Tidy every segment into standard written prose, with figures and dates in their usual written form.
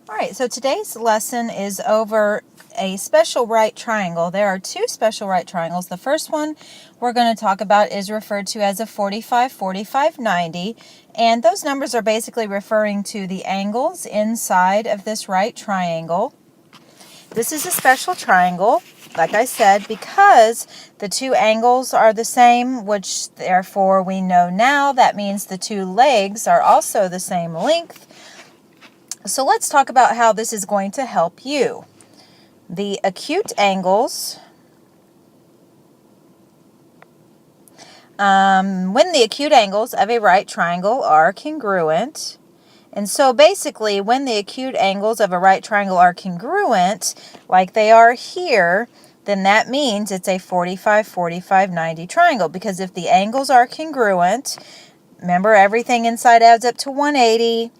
All right, so today's lesson is over a special right triangle. There are two special right triangles. The first one we're going to talk about is referred to as a 45, 45, 90. And those numbers are basically referring to the angles inside of this right triangle. This is a special triangle, like I said, because the two angles are the same, which therefore we know now that means the two legs are also the same length. So let's talk about how this is going to help you. The acute angles, when the acute angles of a right triangle are congruent, and so basically when the acute angles of a right triangle are congruent, like they are here, then that means it's a 45, 45, 90 triangle, because if the angles are congruent, remember everything inside adds up to 180.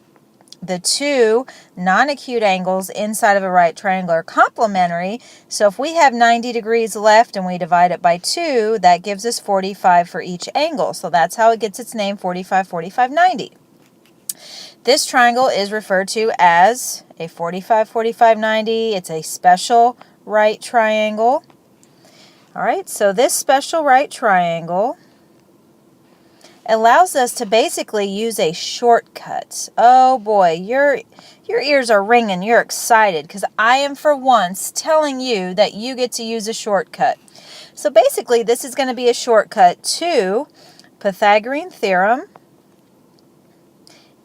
The two non-acute angles inside of a right triangle are complementary. So if we have 90 degrees left and we divide it by 2, that gives us 45 for each angle. So that's how it gets its name, 45, 45, 90. This triangle is referred to as a 45, 45, 90. It's a special right triangle. All right, so this special right triangle allows us to basically use a shortcut. Oh boy, your ears are ringing. You're excited because I am for once telling you that you get to use a shortcut. So basically this is going to be a shortcut to Pythagorean Theorem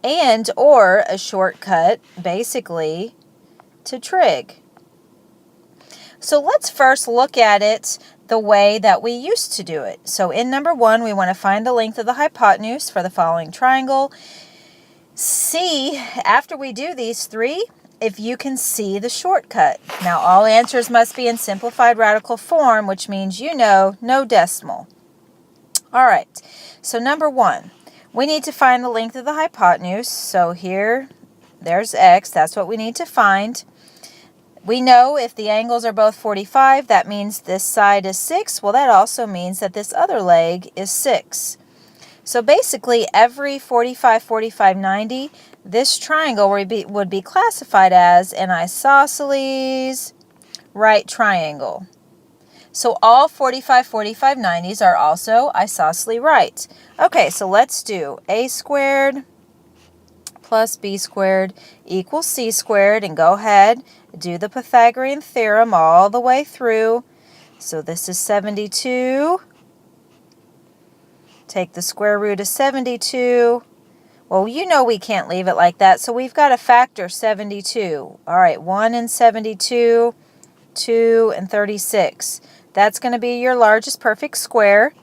and or a shortcut basically to trig. So let's first look at it the way that we used to do it. So in number 1, we want to find the length of the hypotenuse for the following triangle. See, after we do these three, if you can see the shortcut. Now all answers must be in simplified radical form, which means you know no decimal. All right, so number 1, we need to find the length of the hypotenuse. So here, there's x, that's what we need to find. We know if the angles are both 45, that means this side is 6. Well, that also means that this other leg is 6. So basically, every 45, 45, 90, this triangle would be classified as an isosceles right triangle. So all 45, 45, 90s are also isosceles right. Okay, so let's do a squared plus b squared equals c squared, and go ahead, do the Pythagorean Theorem all the way through. So this is 72. Take the square root of 72. Well, you know we can't leave it like that, so we've got to factor 72. All right, 1 and 72, 2 and 36. That's going to be your largest perfect square.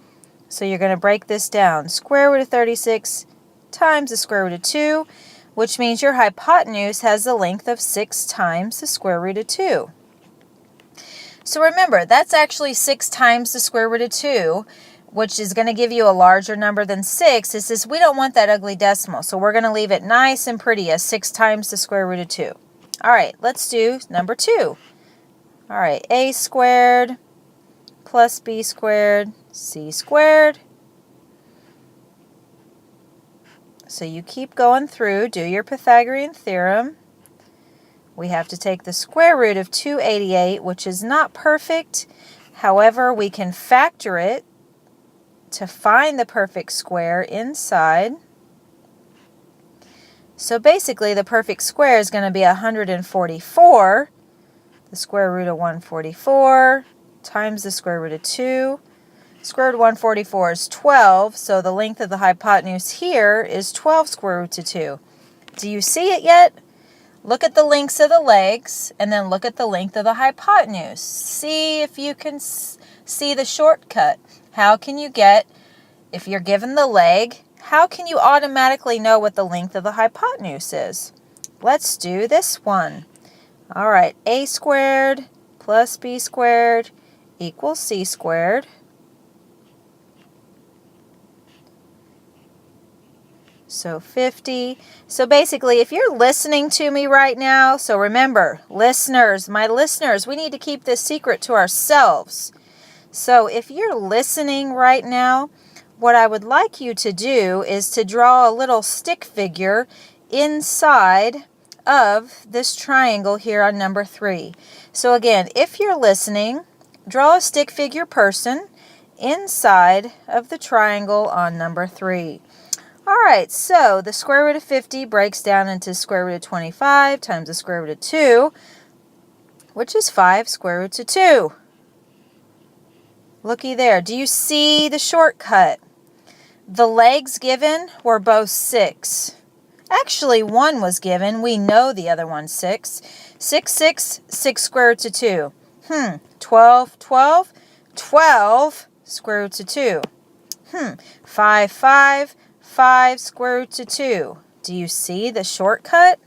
So you're going to break this down. Square root of 36 times the square root of 2, which means your hypotenuse has the length of 6 times the square root of 2. So remember, that's actually 6 times the square root of 2, which is going to give you a larger number than 6. It's just we don't want that ugly decimal, so we're going to leave it nice and pretty as 6 times the square root of 2. All right, let's do number 2. All right, a squared plus b squared, c squared. So you keep going through, do your Pythagorean Theorem. We have to take the square root of 288, which is not perfect. However, we can factor it to find the perfect square inside. So basically, the perfect square is going to be 144. The square root of 144 times the square root of 2. Square root of 144 is 12, so the length of the hypotenuse here is 12 square root of 2. Do you see it yet? Look at the lengths of the legs, and then look at the length of the hypotenuse. See if you can see the shortcut. How can you get, if you're given the leg, how can you automatically know what the length of the hypotenuse is? Let's do this one. All right, a squared plus b squared equals c squared. So 50. So basically, if you're listening to me right now, so remember, listeners, my listeners, we need to keep this secret to ourselves. So if you're listening right now, what I would like you to do is to draw a little stick figure inside of this triangle here on number 3. So again, if you're listening, draw a stick figure person inside of the triangle on number 3. All right, so the square root of 50 breaks down into square root of 25 times the square root of 2, which is 5 square roots of 2. Looky there. Do you see the shortcut? The legs given were both 6. Actually, one was given. We know the other one's 6. 6, 6, 6 square roots of 2. 12, 12, 12 square roots of 2. 5, 5, 5 square roots of 2. Do you see the shortcut?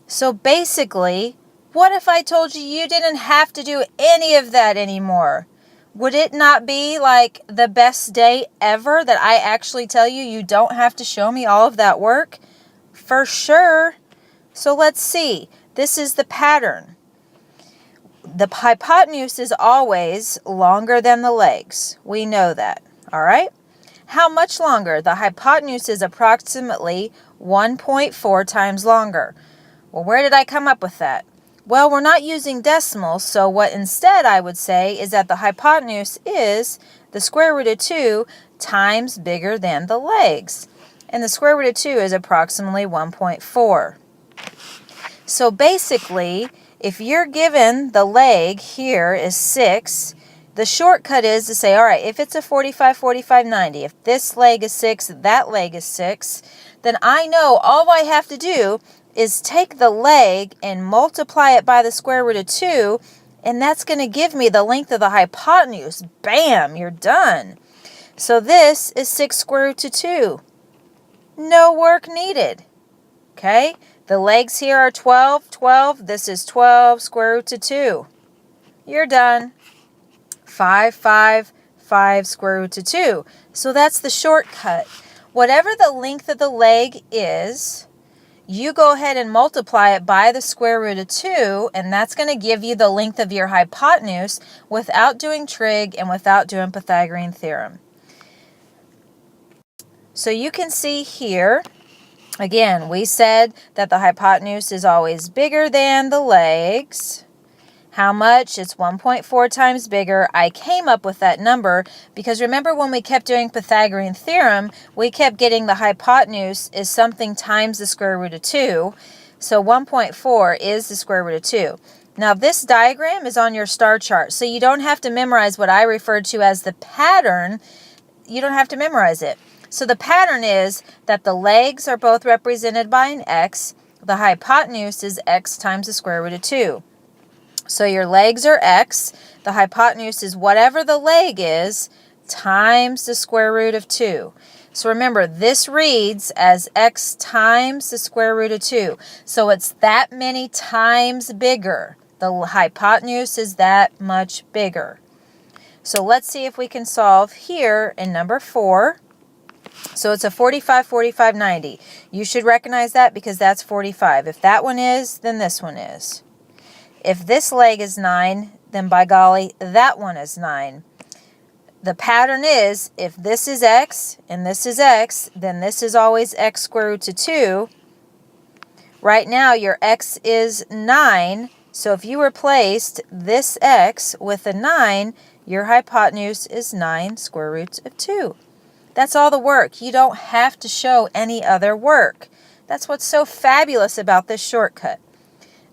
So basically, what if I told you you didn't have to do any of that anymore? Would it not be like the best day ever that I actually tell you you don't have to show me all of that work? For sure. So let's see. This is the pattern. The hypotenuse is always longer than the legs. We know that. All right? How much longer? The hypotenuse is approximately 1.4 times longer. Well, where did I come up with that? Well, we're not using decimals, so what instead I would say is that the hypotenuse is the square root of 2 times bigger than the legs. And the square root of 2 is approximately 1.4. So basically, if you're given the leg here is 6, the shortcut is to say, all right, if it's a 45, 45, 90, if this leg is 6, that leg is 6, then I know all I have to do is take the leg and multiply it by the square root of 2, and that's going to give me the length of the hypotenuse. Bam, you're done. So this is 6 square root of 2. No work needed. Okay, the legs here are 12, 12. This is 12 square root of 2. You're done. 5, 5, 5 square root of 2. So that's the shortcut. Whatever the length of the leg is, you go ahead and multiply it by the square root of 2, and that's going to give you the length of your hypotenuse without doing trig and without doing Pythagorean theorem. So you can see here, again, we said that the hypotenuse is always bigger than the legs. How much? It's 1.4 times bigger. I came up with that number because remember when we kept doing Pythagorean theorem, we kept getting the hypotenuse is something times the square root of 2. So 1.4 is the square root of 2. Now this diagram is on your star chart, so you don't have to memorize what I referred to as the pattern. You don't have to memorize it. So the pattern is that the legs are both represented by an x. The hypotenuse is x times the square root of 2. So your legs are x, the hypotenuse is whatever the leg is, times the square root of 2. So remember, this reads as x times the square root of 2. So it's that many times bigger. The hypotenuse is that much bigger. So let's see if we can solve here in number 4. So it's a 45, 45, 90. You should recognize that because that's 45. If that one is, then this one is. If this leg is 9, then by golly, that one is 9. The pattern is, if this is x and this is x, then this is always x square root of 2. Right now, your x is 9. So if you replaced this x with a 9, your hypotenuse is 9 square roots of 2. That's all the work. You don't have to show any other work. That's what's so fabulous about this shortcut.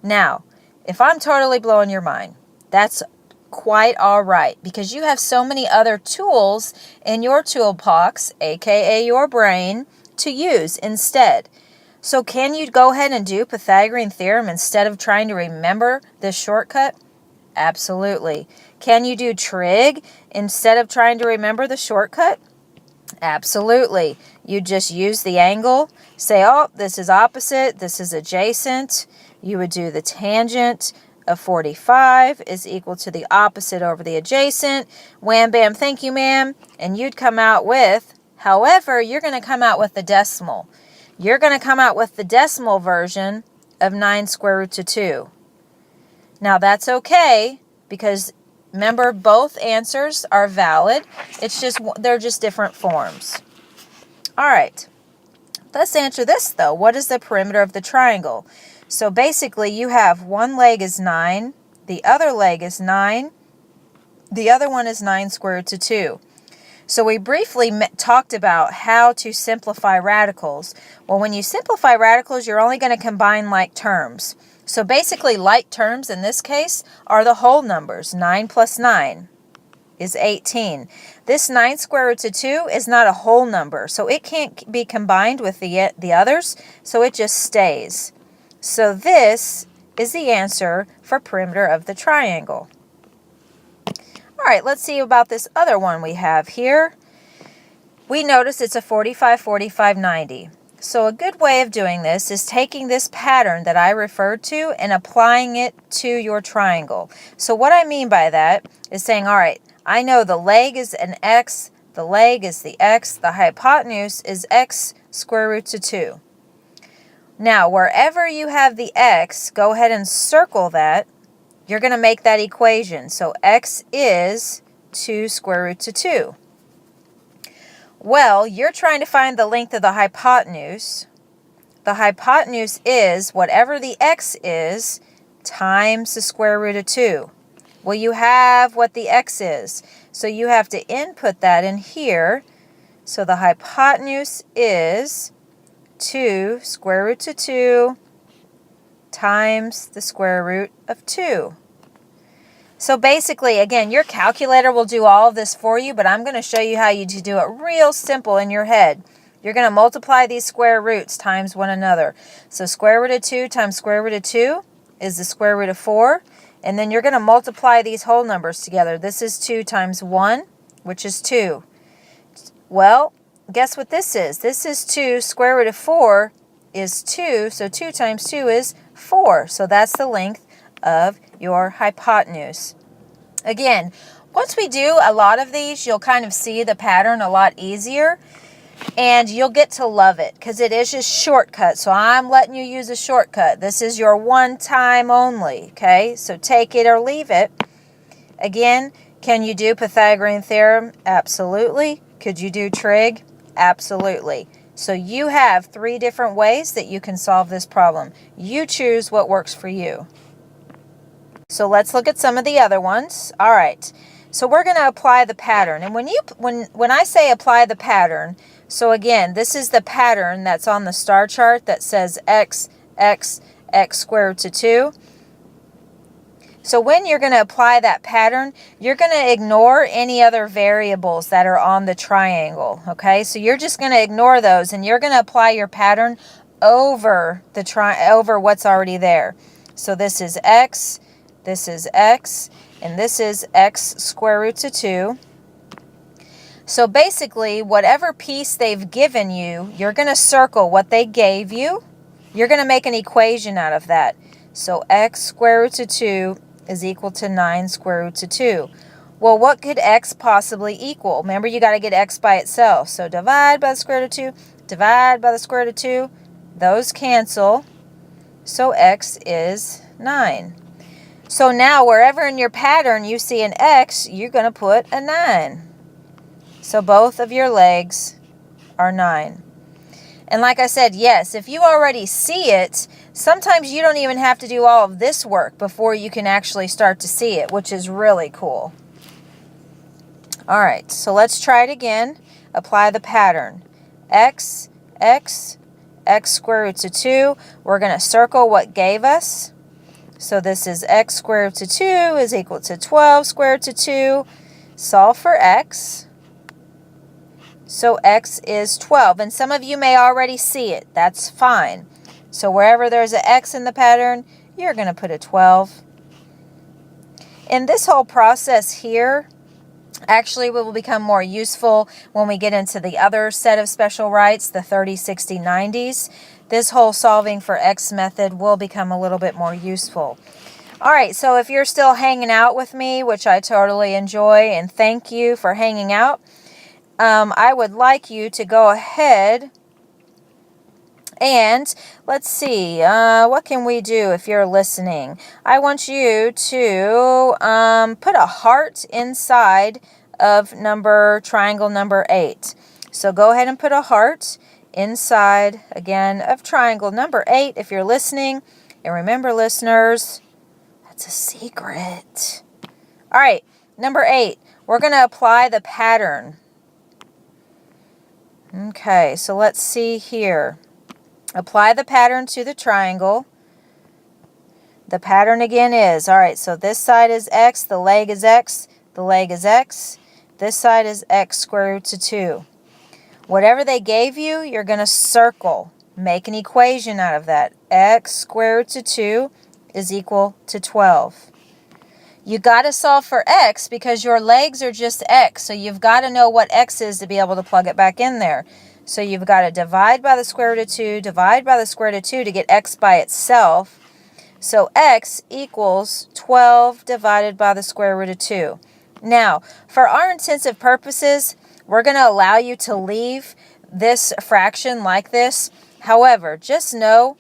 Now, if I'm totally blowing your mind, that's quite all right because you have so many other tools in your toolbox, aka your brain, to use instead. So can you go ahead and do Pythagorean theorem instead of trying to remember this shortcut? Absolutely. Can you do trig instead of trying to remember the shortcut? Absolutely. You just use the angle, say, oh, this is opposite, this is adjacent. You would do the tangent of 45 is equal to the opposite over the adjacent. Wham, bam, thank you, ma'am. And you'd come out with, however, you're going to come out with the decimal. You're going to come out with the decimal version of 9 square roots of 2. Now, that's okay because, remember, both answers are valid. It's just, they're just different forms. All right. Let's answer this, though. What is the perimeter of the triangle? So basically, you have one leg is 9, the other leg is 9, the other one is 9 square root of 2. So we briefly talked about how to simplify radicals. Well, when you simplify radicals, you're only going to combine like terms. So basically, like terms in this case are the whole numbers. 9 plus 9 is 18. This 9 square root of 2 is not a whole number, so it can't be combined with the others, so it just stays. So this is the answer for perimeter of the triangle. All right, let's see about this other one we have here. We notice it's a 45, 45, 90. So a good way of doing this is taking this pattern that I referred to and applying it to your triangle. So what I mean by that is saying, all right, I know the leg is an x, the leg is the x, the hypotenuse is x square root of 2. Now, wherever you have the x, go ahead and circle that. You're going to make that equation. So x is 2 square root of 2. Well, you're trying to find the length of the hypotenuse. The hypotenuse is whatever the x is times the square root of 2. Well, you have what the x is. So you have to input that in here. So the hypotenuse is 2 square root of 2 times the square root of 2. So basically, again, your calculator will do all of this for you, but I'm going to show you how you do it real simple in your head. You're going to multiply these square roots times one another. So square root of 2 times square root of 2 is the square root of 4. And then you're going to multiply these whole numbers together. This is 2 times 1, which is 2. Well, guess what this is? This is 2. Square root of 4 is 2. So 2 times 2 is 4. So that's the length of your hypotenuse. Again, once we do a lot of these, you'll kind of see the pattern a lot easier. And you'll get to love it because it is just shortcut. So I'm letting you use a shortcut. This is your one time only, okay? So take it or leave it. Again, can you do Pythagorean Theorem? Absolutely. Could you do trig? Absolutely. So you have 3 different ways that you can solve this problem. You choose what works for you. So let's look at some of the other ones. All right. So we're going to apply the pattern. And when I say apply the pattern, so again, this is the pattern that's on the star chart that says x, x, x square root of 2. So when you're going to apply that pattern, you're going to ignore any other variables that are on the triangle, okay? So you're just going to ignore those, and you're going to apply your pattern over over what's already there. So this is x, and this is x square root of 2. So basically, whatever piece they've given you, you're going to circle what they gave you. You're going to make an equation out of that. So x square root of 2 is equal to 9 square root of 2. Well, what could x possibly equal? Remember, you got to get x by itself. So divide by the square root of 2, divide by the square root of 2. Those cancel. So x is 9. So now, wherever in your pattern you see an x, you're going to put a 9. So both of your legs are 9. And like I said, yes, if you already see it, sometimes you don't even have to do all of this work before you can actually start to see it, which is really cool. All right, so let's try it again. Apply the pattern. X, x, x square root of 2. We're going to circle what gave us. So this is x square root of 2 is equal to 12 square root of 2. Solve for x. So x is 12. And some of you may already see it. That's fine. So wherever there's an x in the pattern, you're going to put a 12. And this whole process here actually will become more useful when we get into the other set of special rights, the 30, 60, 90s. This whole solving for x method will become a little bit more useful. All right, so if you're still hanging out with me, which I totally enjoy, and thank you for hanging out, I would like you to go ahead and let's see, what can we do if you're listening? I want you to put a heart inside of triangle number 8. So go ahead and put a heart. inside, again, of triangle number 8, if you're listening. And remember, listeners, that's a secret. All right, number 8, we're going to apply the pattern. Okay, so let's see here. Apply the pattern to the triangle. The pattern again is, all right, so this side is x, the leg is x, the leg is x. This side is x square root of 2. Whatever they gave you, you're going to circle. Make an equation out of that. X square root of 2 is equal to 12. You got to solve for x because your legs are just x. So you've got to know what x is to be able to plug it back in there. So you've got to divide by the square root of 2, divide by the square root of 2 to get x by itself. So x equals 12 divided by the square root of 2. Now, for our intensive purposes, we're going to allow you to leave this fraction like this. However, just know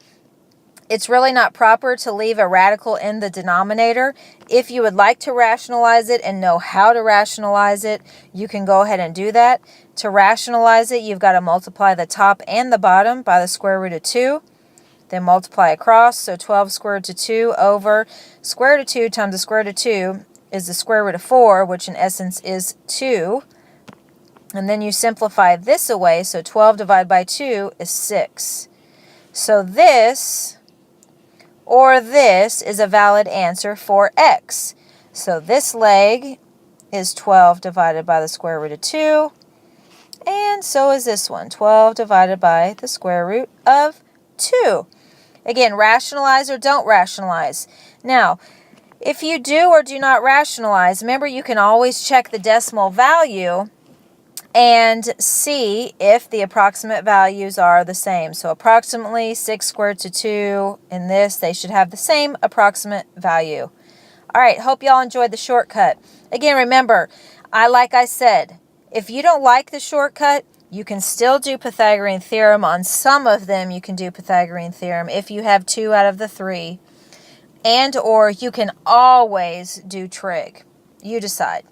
it's really not proper to leave a radical in the denominator. If you would like to rationalize it and know how to rationalize it, you can go ahead and do that. To rationalize it, you've got to multiply the top and the bottom by the square root of 2. Then multiply across, so 12 square root of 2 over square root of 2 times the square root of 2 is the square root of 4, which in essence is 2. And then you simplify this away, so 12 divided by 2 is 6. So this or this is a valid answer for x. So this leg is 12 divided by the square root of 2. And so is this one, 12 divided by the square root of 2. Again, rationalize or don't rationalize. Now, if you do or do not rationalize, remember you can always check the decimal value and see if the approximate values are the same. So approximately 6 squared to 2 in this, they should have the same approximate value. All right, hope y'all enjoyed the shortcut. Again, remember, like I said, if you don't like the shortcut, you can still do Pythagorean Theorem. On some of them, you can do Pythagorean Theorem if you have 2 out of the 3. And or you can always do trig. You decide.